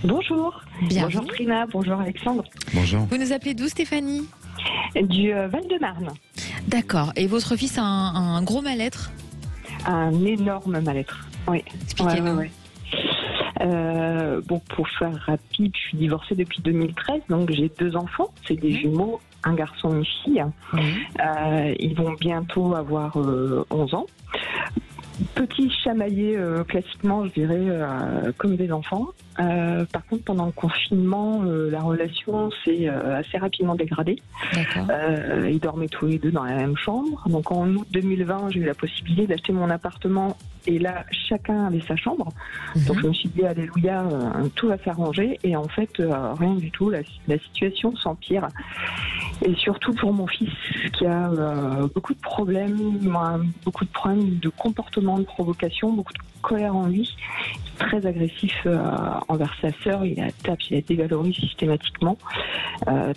Bonjour. Bienvenue. Bonjour Trina, bonjour Alexandre. Bonjour. Vous nous appelez d'où, Stéphanie? Du Val-de-Marne. D'accord. Et votre fils a un gros mal-être? Un énorme mal-être. Oui. Expliquez-nous. Bon, pour faire rapide, je suis divorcée depuis 2013, donc j'ai 2 enfants. C'est des jumeaux, un garçon et une fille. Oui. Ils vont bientôt avoir 11 ans. Petit chamaillé classiquement, je dirais, comme des enfants. Par contre, pendant le confinement, la relation s'est assez rapidement dégradée. D'accord. Ils dormaient tous les deux dans la même chambre. Donc en août 2020, j'ai eu la possibilité d'acheter mon appartement et là, chacun avait sa chambre. Donc je me suis dit, alléluia, tout va s'arranger. Et en fait, rien du tout, la situation s'empire. Et surtout pour mon fils qui a beaucoup de problèmes de comportement, de provocation, beaucoup de colère en lui, très agressif envers sa sœur, il la tape, il la dévalorise systématiquement,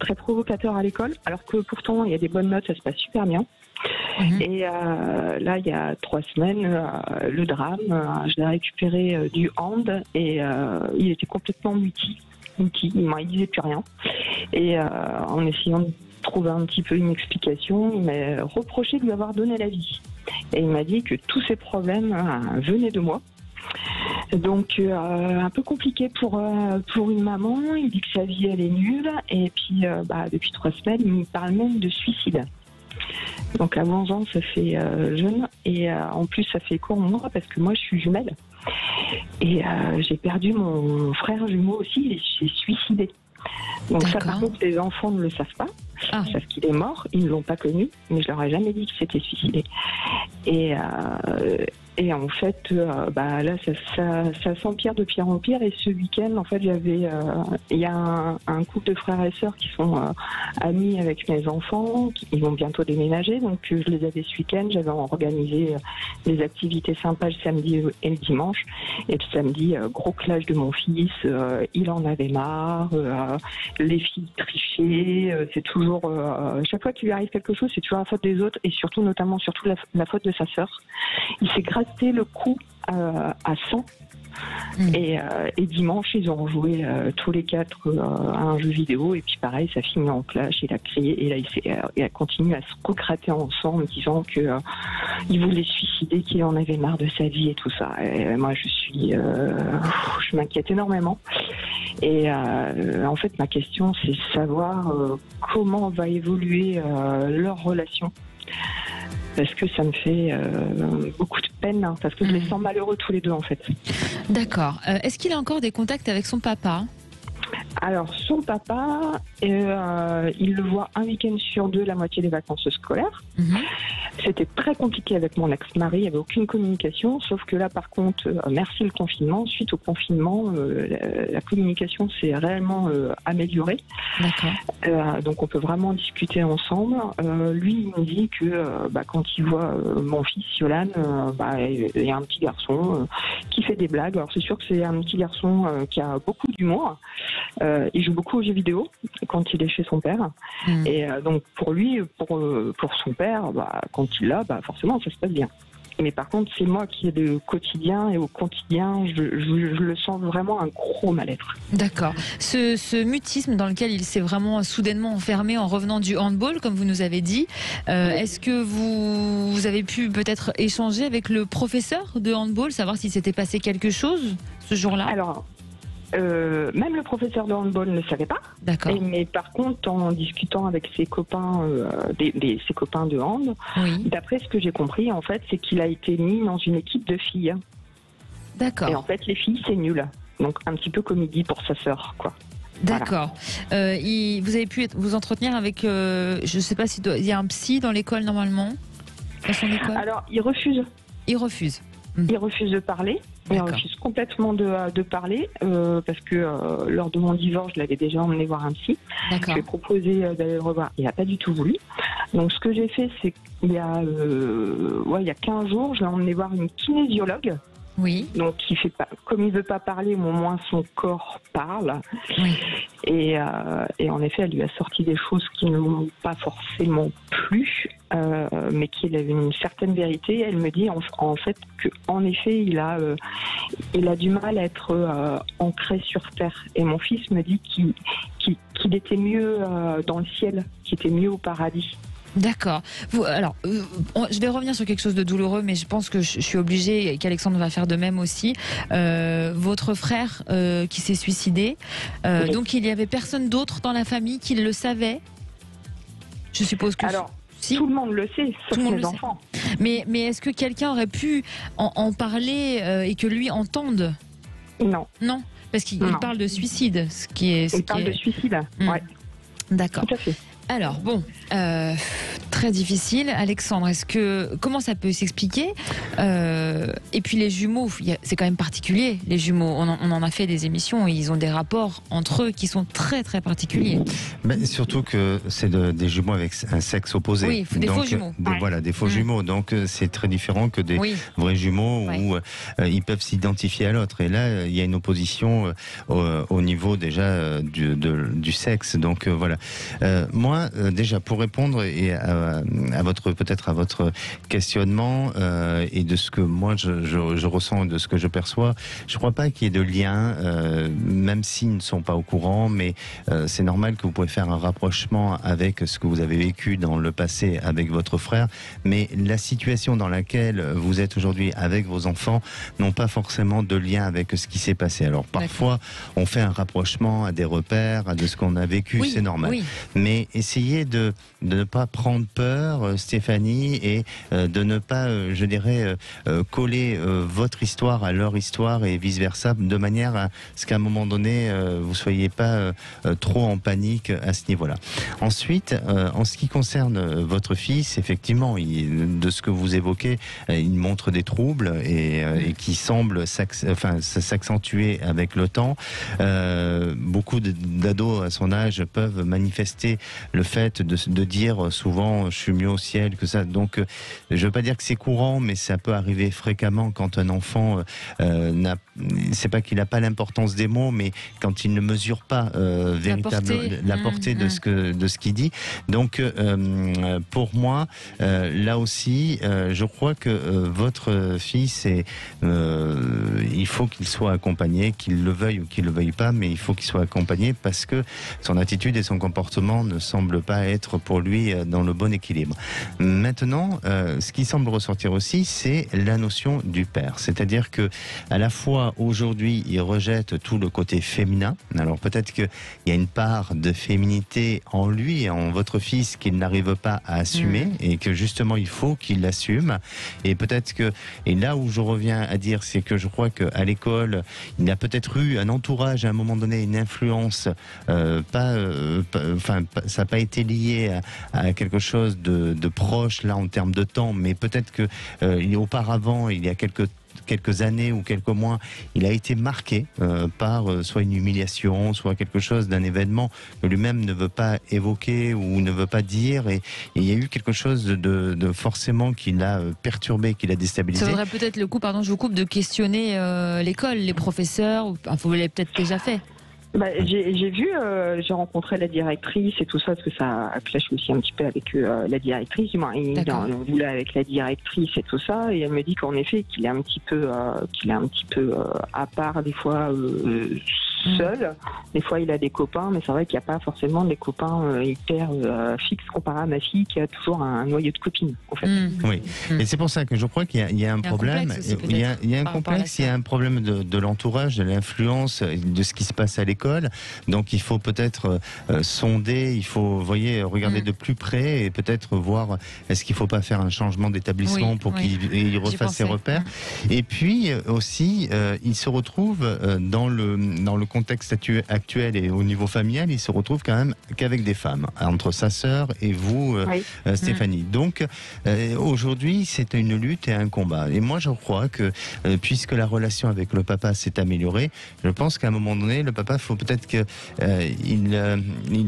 très provocateur à l'école, alors que pourtant il y a des bonnes notes, ça se passe super bien. Et là, il y a 3 semaines, le drame, je l'ai récupéré du hand et il était complètement muti, il disait plus rien. Et en essayant de trouver un petit peu une explication, il m'a reproché de lui avoir donné la vie. Et il m'a dit que tous ces problèmes venaient de moi. Donc un peu compliqué pour une maman. Il dit que sa vie elle est nulle. Et puis depuis 3 semaines, il me parle même de suicide. Donc à 11 ans, ça fait jeune. Et en plus, ça fait court moi parce que moi, je suis jumelle. Et j'ai perdu mon frère jumeau aussi. Il s'est suicidé. Donc ça, par contre, les enfants ne le savent pas. Ils savent qu'il est mort, ils ne l'ont pas connu, mais je leur ai jamais dit qu'il s'était suicidé. Et en fait, là, ça s'empire de pire en pire. Et ce week-end, en fait, il y a un couple de frères et sœurs qui sont amis avec mes enfants. Ils vont bientôt déménager, donc je les avais ce week-end. J'avais organisé des activités sympas le samedi et le dimanche. Et le samedi, gros clash de mon fils. Il en avait marre. Les filles trichaient. C'est toujours chaque fois qu'il lui arrive quelque chose, c'est toujours la faute des autres et surtout, notamment, la faute de sa sœur. Il s'est gratté le cou à 100. Et dimanche, ils ont joué tous les 4 à un jeu vidéo. Et puis pareil, ça finit en clash. Il a crié et là, il a continué à se regratter ensemble, disant que il voulait se suicider, qu'il en avait marre de sa vie et tout ça. Et moi, je m'inquiète énormément. Et en fait, ma question, c'est de savoir comment va évoluer leur relation. Parce que ça me fait beaucoup de peine, parce que je les sens malheureux tous les deux, en fait. D'accord. Est-ce qu'il a encore des contacts avec son papa? Alors, son papa, il le voit un week-end sur 2, la moitié des vacances scolaires. C'était très compliqué avec mon ex-mari, il n'y avait aucune communication, sauf que là, par contre, merci le confinement. Suite au confinement, la communication s'est réellement améliorée. D'accord. Donc, on peut vraiment discuter ensemble. Lui, il me dit que quand il voit mon fils, Yolan, il y a un petit garçon qui fait des blagues. Alors, c'est sûr que c'est un petit garçon qui a beaucoup d'humour. Il joue beaucoup aux jeux vidéo quand il est chez son père. Et donc pour lui, pour son père, quand il l'a, forcément ça se passe bien. Mais par contre, c'est moi qui ai le quotidien, et au quotidien, je le sens vraiment un gros mal-être. D'accord. Ce mutisme dans lequel il s'est vraiment soudainement enfermé en revenant du handball, comme vous nous avez dit, est-ce que vous avez pu peut-être échanger avec le professeur de handball, savoir s'il s'était passé quelque chose ce jour-là? Alors, même le professeur de handball ne savait pas. D'accord. Mais par contre, en discutant avec ses copains, ses copains de hand, d'après ce que j'ai compris, en fait, c'est qu'il a été mis dans une équipe de filles. D'accord. Et en fait, les filles, c'est nul. Donc, un petit peu comme il dit pour sa sœur, quoi. D'accord. Voilà. Vous avez pu vous entretenir avec, je ne sais pas s'il y a un psy dans l'école normalement, dans son école. Alors, il refuse. Il refuse. Il refuse de parler. Il refuse complètement de parler parce que lors de mon divorce, je l'avais déjà emmené voir un psy. Je lui ai proposé d'aller le revoir. Il n'a pas du tout voulu. Donc ce que j'ai fait, c'est qu'il y a 15 jours, je l'ai emmené voir une kinésiologue Oui. Donc, il fait pas, comme il veut pas parler, au moins son corps parle. Oui. Et en effet, elle lui a sorti des choses qui ne l'ont pas forcément plu, mais qui avaient une certaine vérité. Elle me dit en fait qu'en effet, il a du mal à être ancré sur terre. Et mon fils me dit qu'il était mieux dans le ciel, qu'il était mieux au paradis. D'accord. Alors, je vais revenir sur quelque chose de douloureux, mais je pense que je suis obligée, et qu'Alexandre va faire de même aussi. Votre frère qui s'est suicidé, Oui. donc il y avait personne d'autre dans la famille qui le savait. Je suppose que Alors, si. tout le monde le sait, sauf Tout le monde les le enfants. Mais est-ce que quelqu'un aurait pu en parler et que lui entende? Non. Non, parce qu'il Non. parle de suicide, ce qui est. Il parle de suicide. Ouais, D'accord. tout à fait. Alors bon, très difficile. Alexandre, comment ça peut s'expliquer? Et puis les jumeaux, c'est quand même particulier. Les jumeaux, on en a fait des émissions. Ils ont des rapports entre eux qui sont très très particuliers. Mais surtout que c'est des jumeaux avec un sexe opposé. Oui, des faux jumeaux. Voilà, des faux jumeaux. Donc c'est très différent que des vrais jumeaux où ils peuvent s'identifier à l'autre. Et là, il y a une opposition au niveau déjà du sexe. Donc voilà. Moi, déjà pour répondre et à votre questionnement et de ce que moi je ressens et de ce que je perçois, je crois pas qu'il y ait de lien, même s'ils ne sont pas au courant, mais c'est normal que vous pouvez faire un rapprochement avec ce que vous avez vécu dans le passé avec votre frère, mais la situation dans laquelle vous êtes aujourd'hui avec vos enfants n'ont pas forcément de lien avec ce qui s'est passé. Alors parfois on fait un rapprochement à des repères, à de ce qu'on a vécu, c'est normal. Oui. Mais essayez de ne pas prendre peur, Stéphanie, et de ne pas, je dirais, coller votre histoire à leur histoire et vice-versa, de manière à ce qu'à un moment donné, vous soyez pas trop en panique à ce niveau-là. Ensuite, en ce qui concerne votre fils, effectivement, de ce que vous évoquez, il montre des troubles et qui semblent s'accentuer avec le temps. Beaucoup d'ados à son âge peuvent manifester le fait de dire souvent je suis mieux au ciel que ça. Donc je veux pas dire que c'est courant, mais ça peut arriver fréquemment quand un enfant c'est pas qu'il n'a pas l'importance des mots, mais quand il ne mesure pas véritablement la portée de ce qu'il dit. Donc pour moi, là aussi, je crois que votre fils il faut qu'il soit accompagné, qu'il le veuille ou qu'il le veuille pas, mais il faut qu'il soit accompagné parce que son attitude et son comportement ne semblent pas être pour lui dans le bon équilibre. Maintenant, ce qui semble ressortir aussi, c'est la notion du père. C'est-à-dire que à la fois aujourd'hui, il rejette tout le côté féminin. Alors peut-être qu'il y a une part de féminité en lui et en votre fils qu'il n'arrive pas à assumer et que justement il faut qu'il l'assume. Et peut-être que, et là où je reviens à dire, c'est que je crois qu'à l'école, il a peut-être eu un entourage à un moment donné, une influence, ça n'a pas été lié à quelque chose de proche là en termes de temps, mais peut-être que auparavant, il y a quelques années ou quelques mois, il a été marqué par soit une humiliation, soit quelque chose d'un événement que lui-même ne veut pas évoquer ou ne veut pas dire, et il y a eu quelque chose de forcément qui l'a perturbé, qui l'a déstabilisé. Ça vaudrait peut-être le coup, pardon, je vous coupe, de questionner l'école, les professeurs, vous l'avez peut-être déjà fait. J'ai vu, j'ai rencontré la directrice et tout ça, parce que ça a clashé aussi un petit peu avec la directrice. On voulait avec la directrice et tout ça, et elle me dit qu'en effet, qu'il est un petit peu à part des fois. Seul. Des fois, il a des copains, mais c'est vrai qu'il n'y a pas forcément des copains hyper fixes comparé à ma fille qui a toujours un noyau de copine, en fait. Oui, et c'est pour ça que je crois qu'il y a un problème. Il y a un complexe, il y a un problème de l'entourage, de l'influence, de ce qui se passe à l'école. Donc, il faut peut-être sonder, il faut, regarder de plus près et peut-être voir est-ce qu'il ne faut pas faire un changement d'établissement pour qu'il refasse ses repères. Et puis aussi, il se retrouve dans le contexte actuel et au niveau familial, il se retrouve quand même qu'avec des femmes, entre sa sœur et vous, Stéphanie. Donc, aujourd'hui, c'est une lutte et un combat. Et moi, je crois que, puisque la relation avec le papa s'est améliorée, je pense qu'à un moment donné, le papa, il faut peut-être qu'il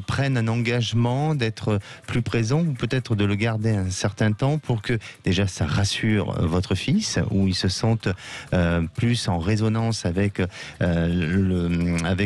prenne un engagement d'être plus présent, ou peut-être de le garder un certain temps pour que, déjà, ça rassure votre fils, où il se sente plus en résonance avec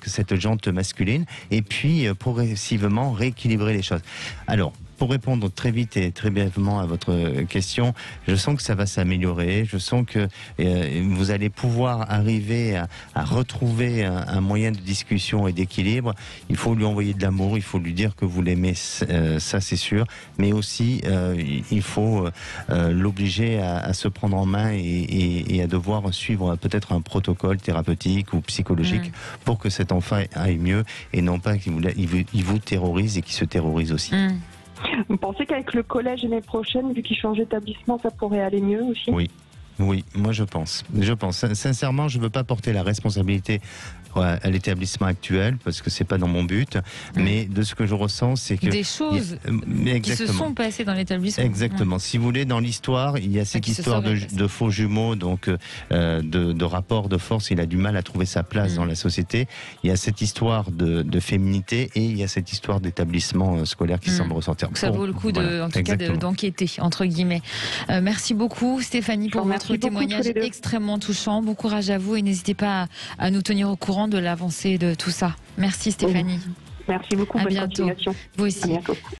cette jante masculine, et puis progressivement rééquilibrer les choses. Alors, pour répondre très vite et très brièvement à votre question, je sens que ça va s'améliorer. Je sens que vous allez pouvoir arriver à retrouver un moyen de discussion et d'équilibre. Il faut lui envoyer de l'amour, il faut lui dire que vous l'aimez, ça c'est sûr. Mais aussi, il faut l'obliger à se prendre en main et à devoir suivre peut-être un protocole thérapeutique ou psychologique pour que cet enfant aille mieux et non pas qu'il vous terrorise et qu'il se terrorise aussi. Vous pensez qu'avec le collège l'année prochaine, vu qu'il change d'établissement, ça pourrait aller mieux aussi ? Oui, moi je pense. Sincèrement, je ne veux pas porter la responsabilité à l'établissement actuel, parce que c'est pas dans mon but, mais de ce que je ressens, c'est que... Des choses qui se sont passées dans l'établissement. Exactement. Si vous voulez, dans l'histoire, il y a cette histoire de faux jumeaux, donc de rapport de force, il a du mal à trouver sa place dans la société. Il y a cette histoire de féminité et il y a cette histoire d'établissement scolaire qui semble ressortir. Donc ça vaut le coup d'enquêter, entre guillemets. Merci beaucoup Stéphanie pour votre témoignage extrêmement touchant. Bon courage à vous et n'hésitez pas à nous tenir au courant de l'avancée de tout ça. Merci Stéphanie. Merci beaucoup. À bientôt. Vous aussi. À bientôt.